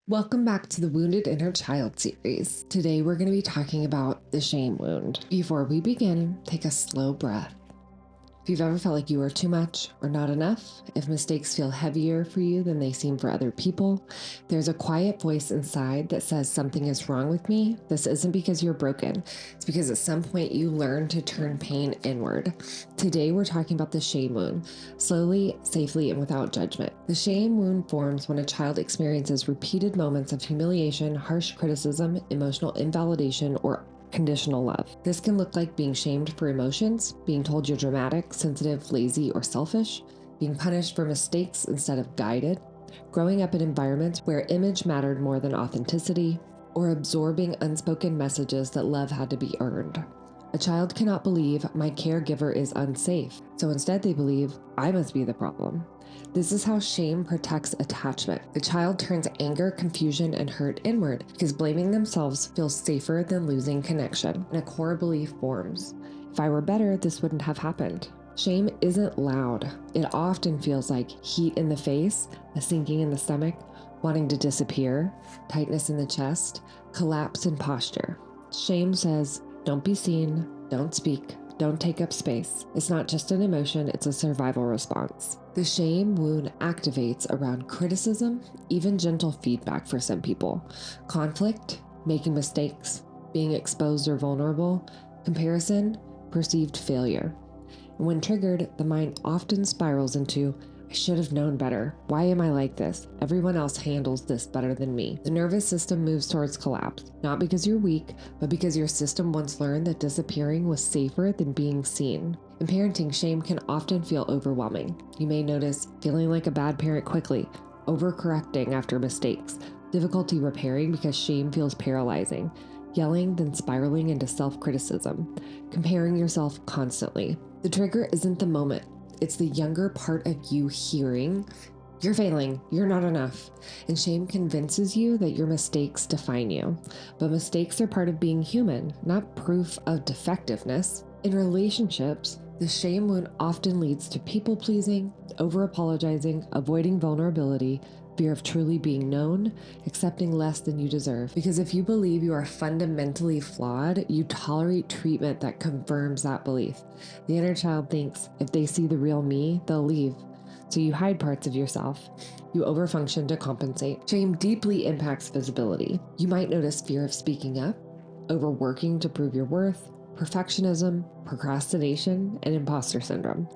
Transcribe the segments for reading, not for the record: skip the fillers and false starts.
Welcome back to the Wounded Inner Child series. Today we're going to be talking about the shame wound. Before we begin, take a slow breath. If you've ever felt like you are too much or not enough, if mistakes feel heavier for you than they seem for other people, there's a quiet voice inside that says something is wrong with me. This isn't because you're broken. It's because at some point you learn to turn pain inward. Today we're talking about the shame wound, slowly, safely, and without judgment. The shame wound forms when a child experiences repeated moments of humiliation, harsh criticism, emotional invalidation, or conditional love. This can look like being shamed for emotions, being told you're dramatic, sensitive, lazy, or selfish, being punished for mistakes instead of guided, growing up in environments where image mattered more than authenticity, or absorbing unspoken messages that love had to be earned. A child cannot believe my caregiver is unsafe, so instead they believe I must be the problem. This is how shame protects attachment. The child turns anger, confusion, and hurt inward because blaming themselves feels safer than losing connection, and a core belief forms. If I were better, this wouldn't have happened. Shame isn't loud. It often feels like heat in the face, a sinking in the stomach, wanting to disappear, tightness in the chest, collapse in posture. Shame says, don't be seen, don't speak, don't take up space. It's not just an emotion, it's a survival response. The shame wound activates around criticism, even gentle feedback for some people, conflict, making mistakes, being exposed or vulnerable, comparison, perceived failure. And when triggered, the mind often spirals into, I should have known better. Why am I like this? Everyone else handles this better than me. The nervous system moves towards collapse, not because you're weak, but because your system once learned that disappearing was safer than being seen. In parenting, shame can often feel overwhelming. You may notice feeling like a bad parent quickly, overcorrecting after mistakes, difficulty repairing because shame feels paralyzing, yelling then spiraling into self-criticism, comparing yourself constantly. The trigger isn't the moment. It's the younger part of you hearing, you're failing, you're not enough. And shame convinces you that your mistakes define you. But mistakes are part of being human, not proof of defectiveness. In relationships, the shame wound often leads to people-pleasing, over-apologizing, avoiding vulnerability, fear of truly being known, accepting less than you deserve. Because if you believe you are fundamentally flawed, you tolerate treatment that confirms that belief. The inner child thinks if they see the real me, they'll leave. So you hide parts of yourself. You overfunction to compensate. Shame deeply impacts visibility. You might notice fear of speaking up, overworking to prove your worth, perfectionism, procrastination, and imposter syndrome.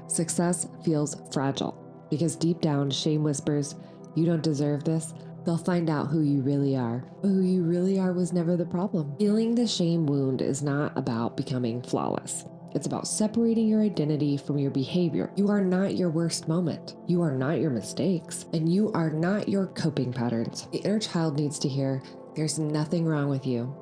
Success feels fragile because deep down, shame whispers, you don't deserve this. They'll find out who you really are. But who you really are was never the problem. Healing the shame wound is not about becoming flawless. It's about separating your identity from your behavior. You are not your worst moment. You are not your mistakes. And you are not your coping patterns. The inner child needs to hear, there's nothing wrong with you.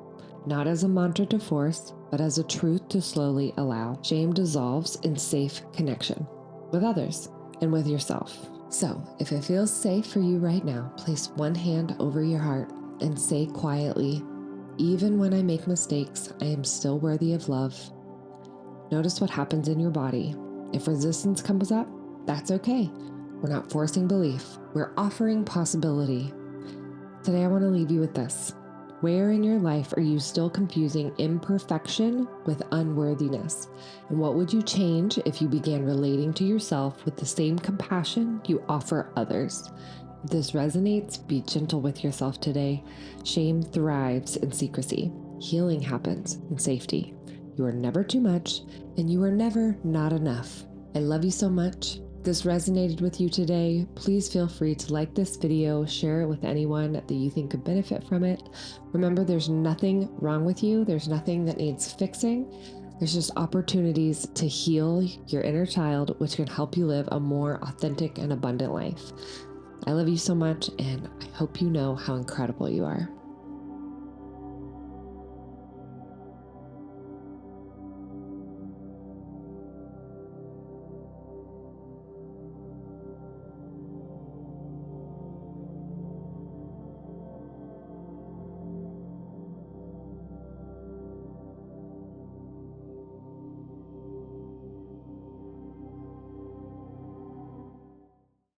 Not as a mantra to force, but as a truth to slowly allow. Shame dissolves in safe connection with others and with yourself. So, if it feels safe for you right now, place one hand over your heart and say quietly, even when I make mistakes, I am still worthy of love. Notice what happens in your body. If resistance comes up, that's okay. We're not forcing belief. We're offering possibility. Today, I want to leave you with this. Where in your life are you still confusing imperfection with unworthiness? And what would you change if you began relating to yourself with the same compassion you offer others? If this resonates, be gentle with yourself today. Shame thrives in secrecy. Healing happens in safety. You are never too much, and you are never not enough. I love you so much. If this resonated with you today, please feel free to like this video, share it with anyone that you think could benefit from it. Remember, there's nothing wrong with you. There's nothing that needs fixing. There's just opportunities to heal your inner child, which can help you live a more authentic and abundant life. I love you so much, and I hope you know how incredible you are.